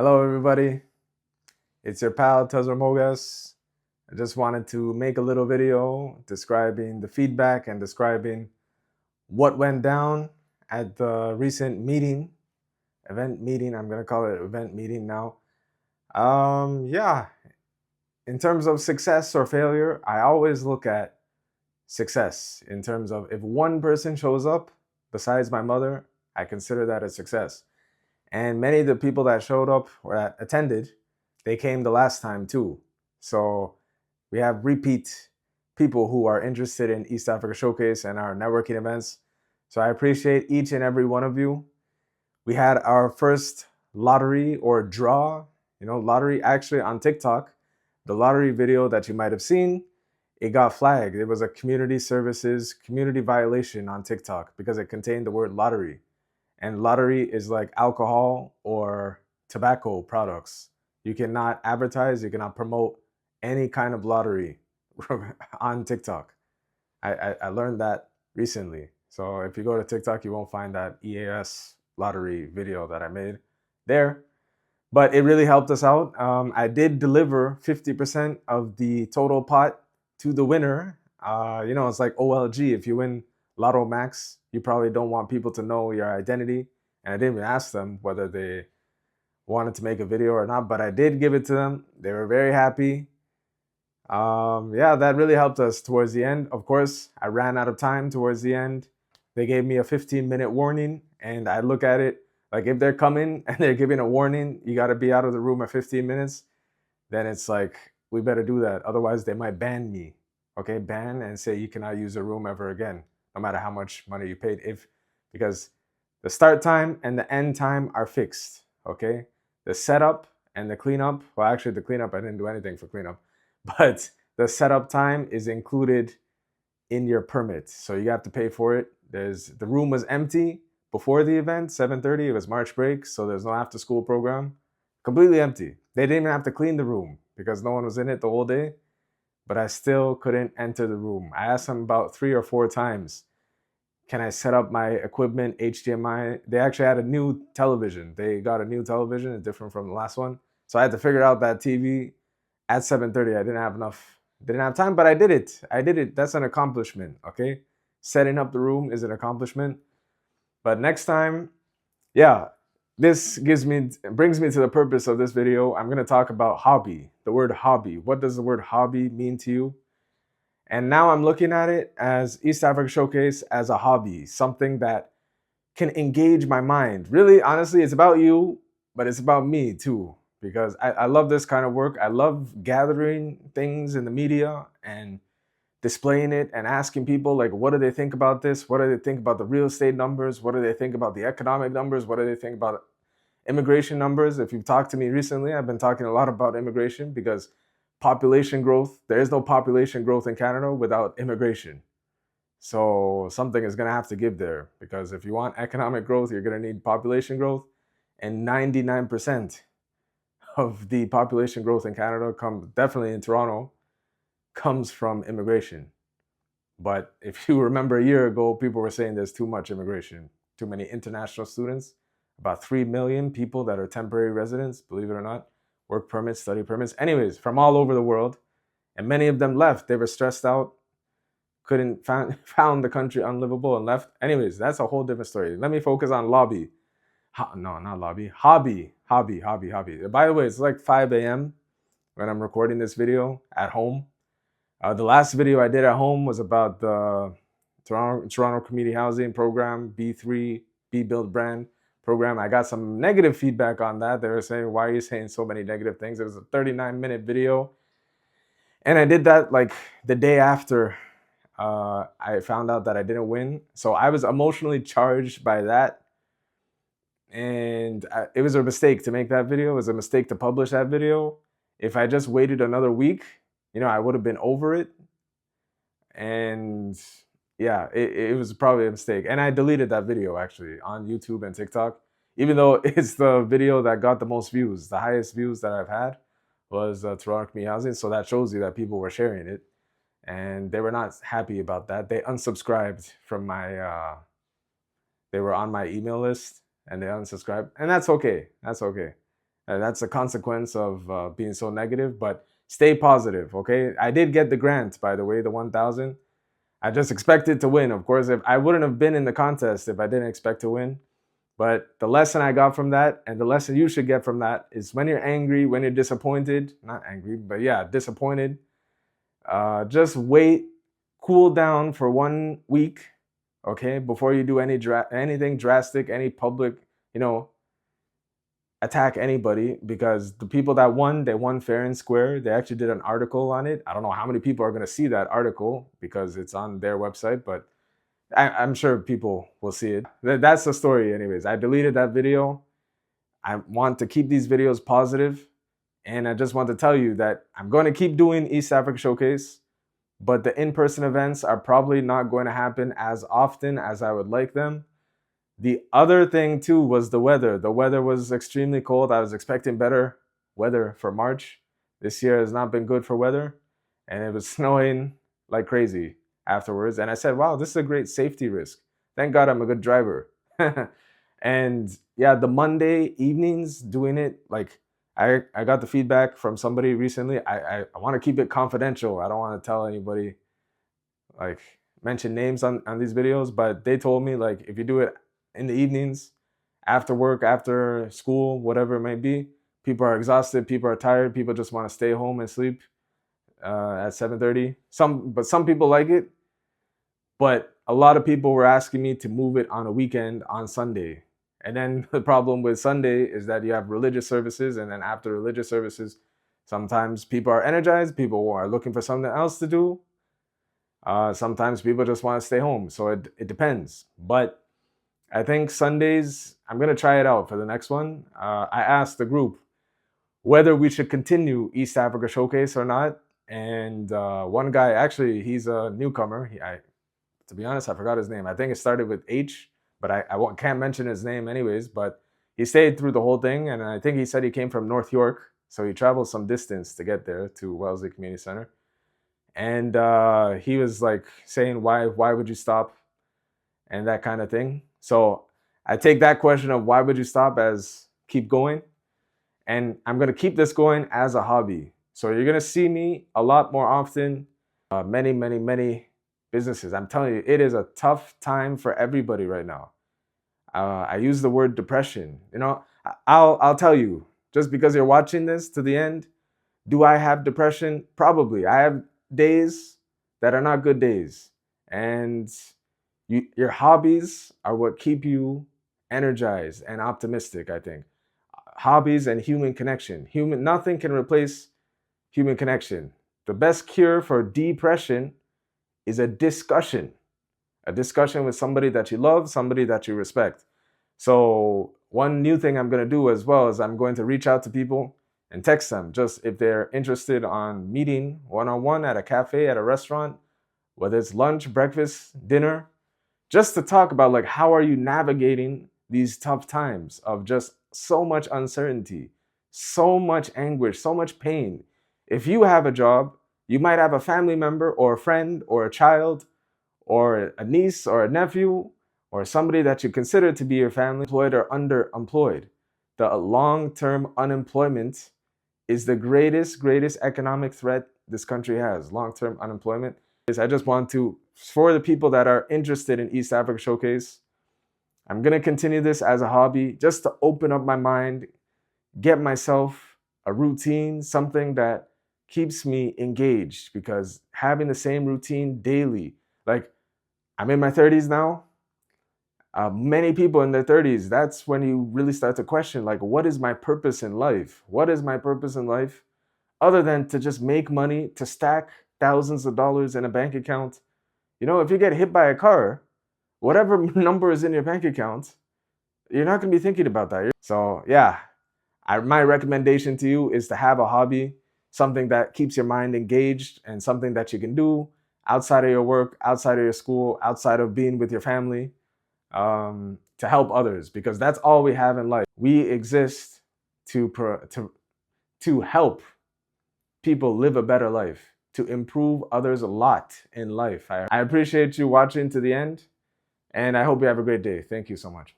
Hello, everybody. It's your pal Tezra Mogas. I just wanted to make a little video describing the feedback and describing what went down at the recent event meeting. I'm gonna call it event meeting now. Yeah. In terms of success or failure, I always look at success in terms of if one person shows up besides my mother, I consider that a success. And many of the people that showed up or that attended, they came the last time too. So we have repeat people who are interested in East Africa Showcase and our networking events. So I appreciate each and every one of you. We had our first lottery or draw, lottery actually on TikTok. The lottery video that you might have seen, it got flagged. It was a community services, community violation on TikTok because it contained the word lottery. And lottery is like alcohol or tobacco products. You cannot advertise, you cannot promote any kind of lottery on TikTok. I learned that recently. So if you go to TikTok, you won't find that EAS lottery video that I made there. But it really helped us out. I did deliver 50% of the total pot to the winner. It's like OLG. If you win Lotto Max, you probably don't want people to know your identity. And I didn't even ask them whether they wanted to make a video or not, but I did give it to them. They were very happy. Yeah, that really helped us towards the end. Of course, I ran out of time towards the end. They gave me a 15-minute warning, and I look at it like if they're coming and they're giving a warning, you got to be out of the room at 15 minutes, then it's like, we better do that. Otherwise, they might ban me. Okay, ban and say you cannot use the room ever again, no matter how much money you paid. Because the start time and the end time are fixed. Okay, the setup and the cleanup. Well, actually, the cleanup, I didn't do anything for cleanup, but the setup time is included in your permit, so you have to pay for it. The room was empty before the event, 7:30. It was March break, so there's no after school program. Completely empty. They didn't even have to clean the room because no one was in it the whole day. But I still couldn't enter the room. I asked them about 3 or 4 times, can I set up my equipment, HDMI? They actually had a new television. They got a new television, it's different from the last one. So I had to figure out that TV at 7:30. I didn't have time, but I did it. That's an accomplishment, okay? Setting up the room is an accomplishment. But next time, yeah, this brings me to the purpose of this video. I'm gonna talk about hobby, the word hobby. What does the word hobby mean to you? And now I'm looking at it as East Africa Showcase as a hobby, something that can engage my mind. Really, honestly, it's about you, but it's about me too, because I love this kind of work. I love gathering things in the media and displaying it and asking people, like, what do they think about this? What do they think about the real estate numbers? What do they think about the economic numbers? What do they think about immigration numbers? If you've talked to me recently, I've been talking a lot about immigration because population growth, there is no population growth in Canada without immigration. So something is going to have to give there, because if you want economic growth, you're going to need population growth. And 99% of the population growth in Canada, definitely in Toronto, comes from immigration. But if you remember a year ago, people were saying there's too much immigration, too many international students, about 3 million people that are temporary residents, believe it or not, work permits, study permits, anyways, from all over the world. And many of them left. They were stressed out, found the country unlivable and left. Anyways, that's a whole different story. Let me focus on lobby. No, not lobby. Hobby. By the way, it's like 5 a.m. when I'm recording this video at home. The last video I did at home was about the Toronto Community Housing Program, B3, B Build Brand Program. I got some negative feedback on that. They were saying, why are you saying so many negative things? It was a 39-minute video. And I did that like the day after I found out that I didn't win. So I was emotionally charged by that. And it was a mistake to make that video. It was a mistake to publish that video. If I just waited another week, I would have been over it. And yeah, it was probably a mistake. And I deleted that video actually on YouTube and TikTok, even though it's the video that got the most views. The highest views that I've had was Toronto Community Housing. So that shows you that people were sharing it. And they were not happy about that. They unsubscribed from they were on my email list and they unsubscribed. And that's okay. That's okay. That's a consequence of being so negative, but stay positive, okay? I did get the grant, by the way, the 1,000. I just expected to win. Of course, if I wouldn't have been in the contest if I didn't expect to win. But the lesson I got from that, and the lesson you should get from that, is when you're angry, when you're disappointed, not angry, but yeah, disappointed, just wait, cool down for 1 week, okay, before you do anything drastic, any public, attack anybody, because the people that won, they won fair and square. They actually did an article on it. I don't know how many people are going to see that article because it's on their website, but I'm sure people will see it. That's the story anyways. I deleted that video. I want to keep these videos positive, and I just want to tell you that I'm going to keep doing East Africa Showcase, but the in-person events are probably not going to happen as often as I would like them. The other thing too was the weather. The weather was extremely cold. I was expecting better weather for March. This year has not been good for weather, and it was snowing like crazy afterwards. And I said, wow, this is a great safety risk. Thank God I'm a good driver. And yeah, the Monday evenings doing it, like I got the feedback from somebody recently. I want to keep it confidential. I don't want to tell anybody, like mention names on these videos, but they told me, like, if you do it in the evenings, after work, after school, whatever it may be, people are exhausted, people are tired, people just want to stay home and sleep at 7:30. Some people like it, but a lot of people were asking me to move it on a weekend on Sunday. And then the problem with Sunday is that you have religious services, and then after religious services, sometimes people are energized, people are looking for something else to do. Sometimes people just want to stay home. So it depends. But I think Sundays, I'm going to try it out for the next one. I asked the group whether we should continue East Africa Showcase or not. And one guy, actually, he's a newcomer. To be honest, I forgot his name. I think it started with H, but I can't mention his name anyways. But he stayed through the whole thing. And I think he said he came from North York. So he traveled some distance to get there to Wellesley Community Center. And he was like saying, why would you stop? And that kind of thing. So I take that question of why would you stop as keep going. And I'm going to keep this going as a hobby. So you're going to see me a lot more often. Many businesses. I'm telling you, it is a tough time for everybody right now. I use the word depression. I'll tell you, just because you're watching this to the end, do I have depression? Probably. I have days that are not good days. And your hobbies are what keep you energized and optimistic, I think. Hobbies and human connection. Nothing can replace human connection. The best cure for depression is a discussion with somebody that you love, somebody that you respect. So one new thing I'm going to do as well is I'm going to reach out to people and text them, just if they're interested on meeting one-on-one at a cafe, at a restaurant, whether it's lunch, breakfast, dinner, just to talk about, like, how are you navigating these tough times of just so much uncertainty, so much anguish, so much pain. If you have a job, you might have a family member or a friend or a child or a niece or a nephew or somebody that you consider to be your family, employed or underemployed. The long-term unemployment is the greatest economic threat this country has, long-term unemployment. I just want to, for the people that are interested in East Africa Showcase, I'm going to continue this as a hobby just to open up my mind, get myself a routine, something that keeps me engaged, because having the same routine daily, like, I'm in my 30s now. Many people in their 30s, that's when you really start to question, like, what is my purpose in life? What is my purpose in life other than to just make money, to stack thousands of dollars in a bank account? If you get hit by a car, whatever number is in your bank account, you're not going to be thinking about that. So yeah, my recommendation to you is to have a hobby, something that keeps your mind engaged and something that you can do outside of your work, outside of your school, outside of being with your family, to help others, because that's all we have in life. We exist to help people live a better life, to improve others a lot in life. I appreciate you watching to the end, and I hope you have a great day. Thank you so much.